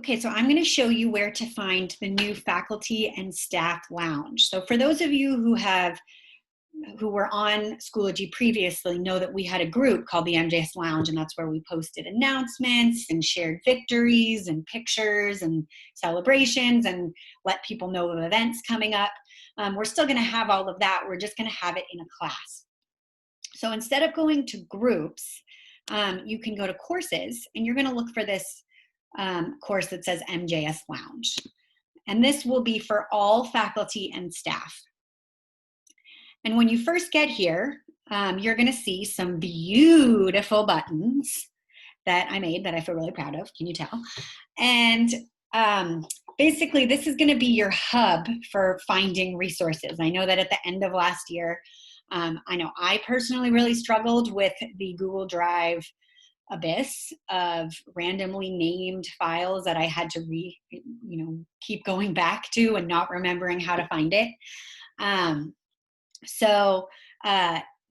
Okay, so I'm going to show you where to find the new faculty and staff lounge. So for those of you who were on Schoology previously know that we had a group called the MJS Lounge, and that's where we posted announcements and shared victories and pictures and celebrations and let people know of events coming up. We're still going to have all of that. We're just going to have it in a class. So instead of going to groups, you can go to courses, and you're going to look for this course that says MJS Lounge. And this will be for all faculty and staff. And when you first get here, you're going to see some beautiful buttons that I made that I feel really proud of. Can you tell? And basically, this is going to be your hub for finding resources. I know that at the end of last year, I know I personally really struggled with the Google Drive abyss of randomly named files that I had to keep going back to and not remembering how to find it. So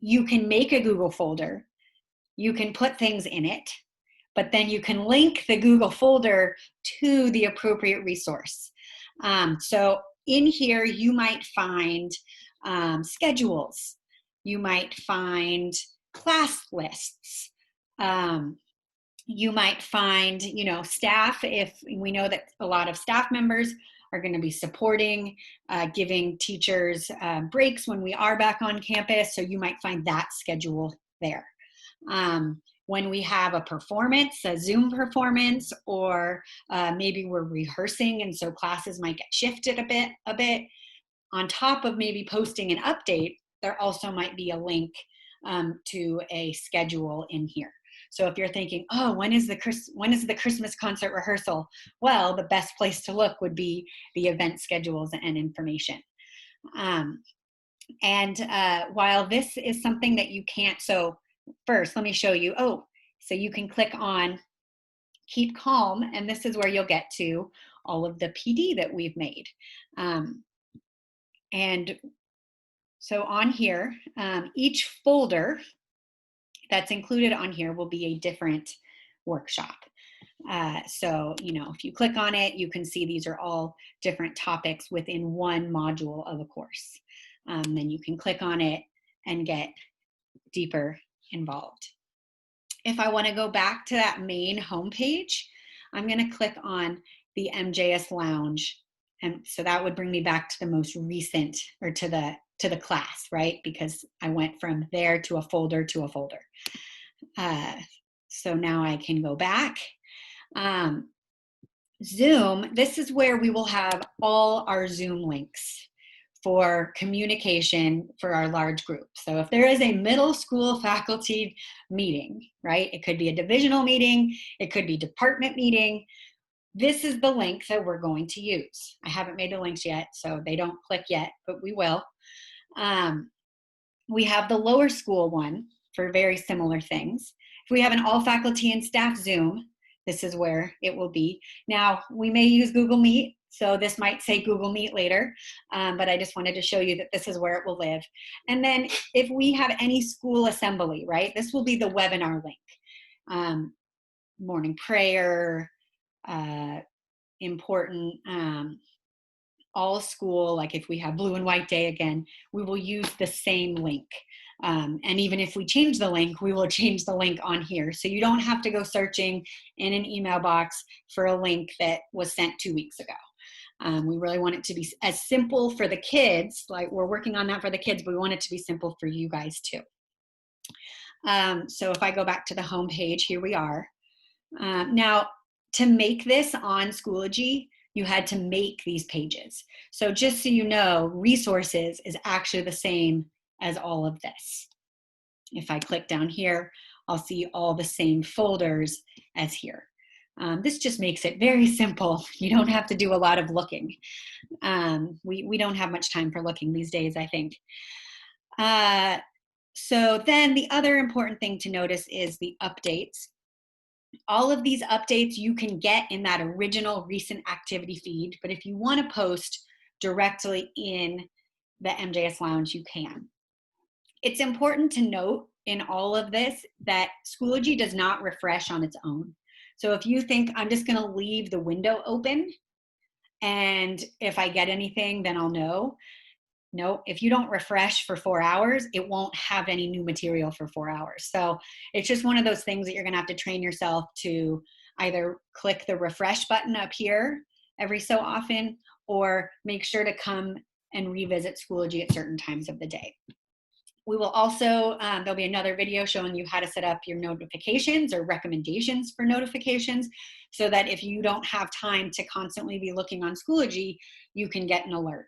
you can make a Google folder, you can put things in it, but then you can link the Google folder to the appropriate resource. So in here, you might find schedules, you might find class lists, you might find, staff, if we know that a lot of staff members are going to be supporting, giving teachers breaks when we are back on campus. So you might find that schedule there. When we have a performance, a Zoom performance, or maybe we're rehearsing and so classes might get shifted a bit, on top of maybe posting an update, there also might be a link to a schedule in here. So if you're thinking, oh, when is the Christmas concert rehearsal? Well, the best place to look would be the event schedules and information. While this is something that you can't, so first let me show you, so you can click on Keep Calm, and this is where you'll get to all of the PD that we've made. And so on here, each folder that's included on here will be a different workshop. So, if you click on it, you can see these are all different topics within one module of a course. Then you can click on it and get deeper involved. If I want to go back to that main homepage, I'm going to click on the MJS Lounge. And so that would bring me back to the most recent, or to the class, right? Because I went from there to a folder to a folder. So now I can go back. Zoom, this is where we will have all our Zoom links for communication for our large group. So if there is a middle school faculty meeting, right? It could be a divisional meeting, it could be department meeting. This is the link that we're going to use. I haven't made the links yet, so they don't click yet, but we will. We have the lower school one for very similar things. If we have an all faculty and staff Zoom, this is where it will be. Now, we may use Google Meet, so this might say Google Meet later, but I just wanted to show you that this is where it will live. And then if we have any school assembly, right, this will be the webinar link. Morning prayer, important, all school, like if we have blue and white day again, we will use the same link. And even if we change the link, we will change the link on here. So you don't have to go searching in an email box for a link that was sent 2 weeks ago. We really want it to be as simple for the kids, like we're working on that for the kids, but we want it to be simple for you guys too. So if I go back to the home page, here we are. Now, to make this on Schoology, you had to make these pages. So just so you know, resources is actually the same as all of this. If I click down here, I'll see all the same folders as here. This just makes it very simple. You don't have to do a lot of looking. We don't have much time for looking these days, I think. So then the other important thing to notice is the updates. All of these updates you can get in that original recent activity feed, but if you want to post directly in the MJS Lounge, you can. It's important to note in all of this that Schoology does not refresh on its own. So if you think I'm just going to leave the window open and if I get anything, then I'll know. No, if you don't refresh for 4 hours, it won't have any new material for 4 hours. So it's just one of those things that you're going to have to train yourself to either click the refresh button up here every so often, or make sure to come and revisit Schoology at certain times of the day. We will also, there'll be another video showing you how to set up your notifications or recommendations for notifications so that if you don't have time to constantly be looking on Schoology, you can get an alert.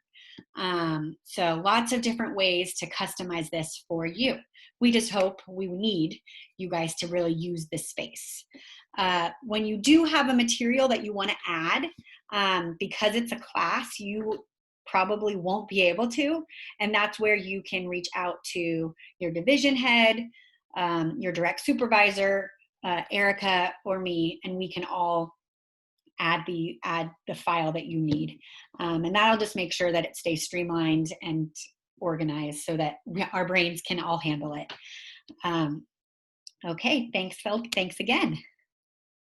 So lots of different ways to customize this for you. We just hope, we need you guys to really use this space. When you do have a material that you want to add, because it's a class, you probably won't be able to, and that's where you can reach out to your division head, your direct supervisor, Erica or me, and we can all add the file that you need, and that'll just make sure that it stays streamlined and organized so that our brains can all handle it. Okay, thanks Phil, thanks again.